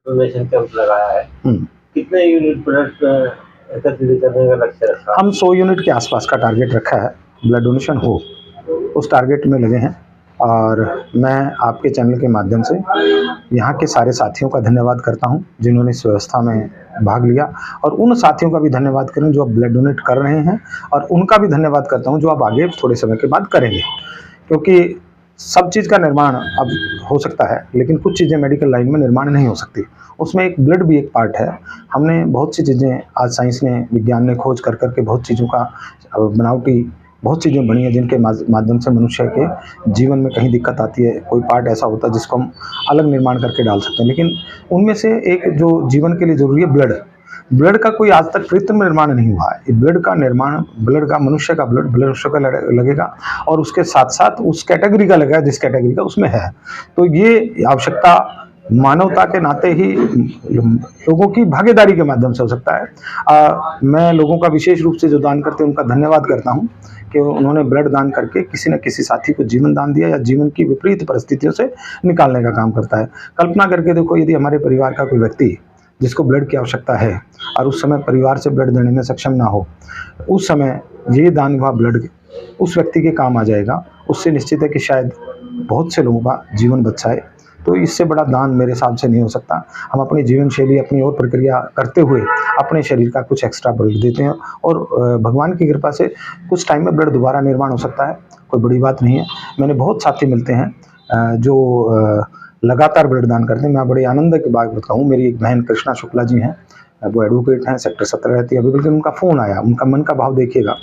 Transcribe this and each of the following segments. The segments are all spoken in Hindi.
डोनेशन कैंप लगाया है। हम्म। कितने यूनिट ब्लड एकत्रित करने का लक्ष्य रखा? हम 100 यूनिट के आसपास का टारगेट रखा है, ब्लड डोनेशन हो उस टारगेट में लगे हैं। और मैं आपके चैनल के माध्यम से यहाँ के सारे साथियों का धन्यवाद करता हूँ जिन्होंने इस व्यवस्था में भाग लिया, और उन साथियों का भी धन्यवाद करूँ जो अब ब्लड डोनेट कर रहे हैं, और उनका भी धन्यवाद करता हूँ जो अब आगे थोड़े समय के बाद करेंगे। क्योंकि सब चीज़ का निर्माण अब हो सकता है, लेकिन कुछ चीज़ें मेडिकल लाइन में निर्माण नहीं हो सकती, उसमें एक ब्लड भी एक पार्ट है। हमने बहुत सी चीज़ें आज साइंस ने, विज्ञान ने खोज कर करके बहुत चीज़ों का बनावटी बहुत चीज़ें बनी हैं जिनके माध्यम से मनुष्य के जीवन में कहीं दिक्कत आती है, कोई पार्ट ऐसा होता है जिसको हम अलग निर्माण करके डाल सकते हैं। लेकिन उनमें से एक जो जीवन के लिए ज़रूरी है, ब्लड। ब्लड का कोई आज तक कृत्रिम निर्माण नहीं हुआ है। ब्लड का निर्माण, ब्लड का, मनुष्य का ब्लड मनुष्य का लगेगा, और उसके साथ साथ उस कैटेगरी का लगेगा जिस कैटेगरी का उसमें है। तो ये आवश्यकता मानवता के नाते ही लोगों की भागीदारी के माध्यम से हो सकता है। मैं लोगों का विशेष रूप से जो दान करते हैं उनका धन्यवाद करता हूँ कि उन्होंने ब्लड दान करके किसी न किसी साथी को जीवन दान दिया, या जीवन की विपरीत परिस्थितियों से निकालने का काम करता है। कल्पना करके देखो, यदि हमारे परिवार का कोई व्यक्ति जिसको ब्लड की आवश्यकता है और उस समय परिवार से ब्लड देने में सक्षम ना हो, उस समय ये दान हुआ ब्लड उस व्यक्ति के काम आ जाएगा। उससे निश्चित है कि शायद बहुत से लोगों का जीवन बच जाए। तो इससे बड़ा दान मेरे हिसाब से नहीं हो सकता। हम अपनी जीवन शैली, अपनी और प्रक्रिया करते हुए अपने शरीर का कुछ एक्स्ट्रा ब्लड देते हैं, और भगवान की कृपा से कुछ टाइम में ब्लड दोबारा निर्माण हो सकता है, कोई बड़ी बात नहीं है। मैंने बहुत साथी मिलते हैं जो लगातार ब्लड दान करते हैं। मैं बड़े आनंद की बात बताऊँ, मेरी एक बहन कृष्णा शुक्ला जी हैं, वो एडवोकेट हैं, सेक्टर 17 रहती है अभी, बल्कि उनका फ़ोन आया, उनका मन का भाव देखिएगा,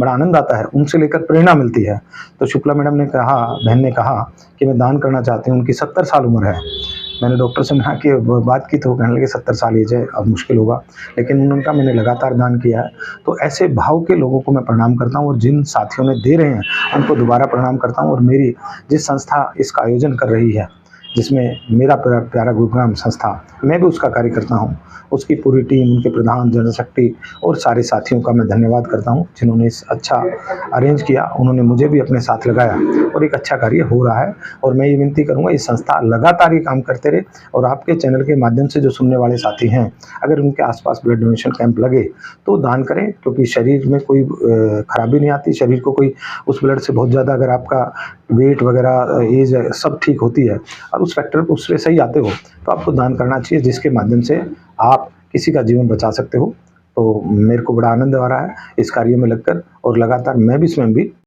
बड़ा आनंद आता है, उनसे लेकर प्रेरणा मिलती है। तो शुक्ला मैडम ने कहा, बहन ने कहा कि मैं दान करना चाहती हूँ। उनकी 70 साल उम्र है। मैंने डॉक्टर से मना की, बात की तो कहने लगे 70 साल एज है, अब मुश्किल होगा, लेकिन उन्होंने कहा मैंने लगातार दान किया है। तो ऐसे भाव के लोगों को मैं प्रणाम करता हूँ, और जिन साथियों ने दे रहे हैं उनको दोबारा प्रणाम करता हूँ। और मेरी जिस संस्था इसका आयोजन कर रही है, जिसमें मेरा प्यारा गुरुग्राम संस्था, मैं भी उसका कार्य करता हूँ, उसकी पूरी टीम, उनके प्रधान, जनशक्ति और सारे साथियों का मैं धन्यवाद करता हूँ जिन्होंने इस अच्छा अरेंज किया। उन्होंने मुझे भी अपने साथ लगाया, और एक अच्छा कार्य हो रहा है। और मैं ये विनती करूँगा, इस संस्था लगातार ये काम करते रहे, और आपके चैनल के माध्यम से जो सुनने वाले साथी हैं, अगर उनके आसपास ब्लड डोनेशन कैंप लगे तो दान करें, क्योंकि शरीर में कोई खराबी नहीं आती। शरीर को कोई उस ब्लड से बहुत ज़्यादा, अगर आपका वेट वगैरह, एज सब ठीक होती है और उस फैक्टर उससे सही आते हो, तो आपको दान करना चाहिए, जिसके माध्यम से आप किसी का जीवन बचा सकते हो। तो मेरे को बड़ा आनंद आ रहा है इस कार्य में लगकर, और लगातार मैं भी स्वयं भी